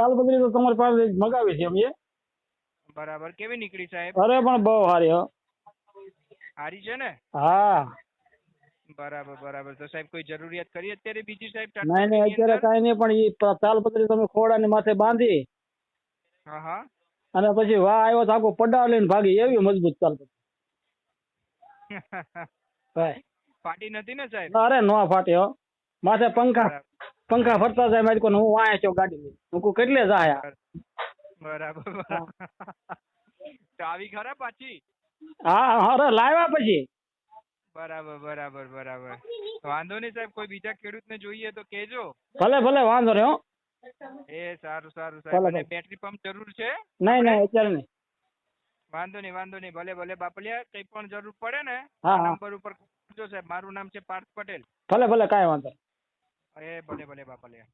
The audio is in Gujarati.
તાલપત્રી તો તમારી પાસે મગાવી છે અમે. બરાબર, કેવી નીકળી સાહેબ? અરે પણ બહુ સારી હો. સારી છે ને? હા. બરાબર બરાબર. તો સાહેબ કોઈ જરૂરિયાત કરી અત્યારે બીજી સાહેબ નહીં નહીં, અત્યારે કાંઈ નહીં, પણ એ તાલપત્રી તમે ખોડાની માથે બાંધી હા હા. અને પછી વાહ આવ્યો તો આખો પડાવ લઈને ભાગી, એવી મજબૂત તાલપત્રી. ભાઈ ફાટી નથી ને સાહેબ? અરે નો ફાટે હો. માથે પંખા બરાબર પંખા ફરતા જાય મારી કોને, હું વાયા છો ગાડી લઈ, હું કેટલે જાય. બરાબર બરાબર. તો આવી ખરા પાછી? હા અરે લાવ્યા પછી. બરાબર બરાબર બરાબર. વાંધો નહીં સાહેબ, કોઈ બીજા ખેડૂતને જોઈએ તો કહેજો. ભલે ભલે, વાંધો નહીં હો. એ સારું સારું સાહેબ. ભલે અને ભલે. બેટરી પંપ જરૂર છે? નહીં નહીં, અત્યારે નહીં. વાંધો નહીં વાંધો નહીં. ભલે ભલે બાપલિયા, કઈ પણ જરૂર પડે ને હા આ હા. નંબર ઉપર કરજો સાહેબ. મારું નામ છે પાર્થ પટેલ. ભલે ભલે, કાંઈ વાંધો નહીં. એ ભલે ભલે બાપલિયા.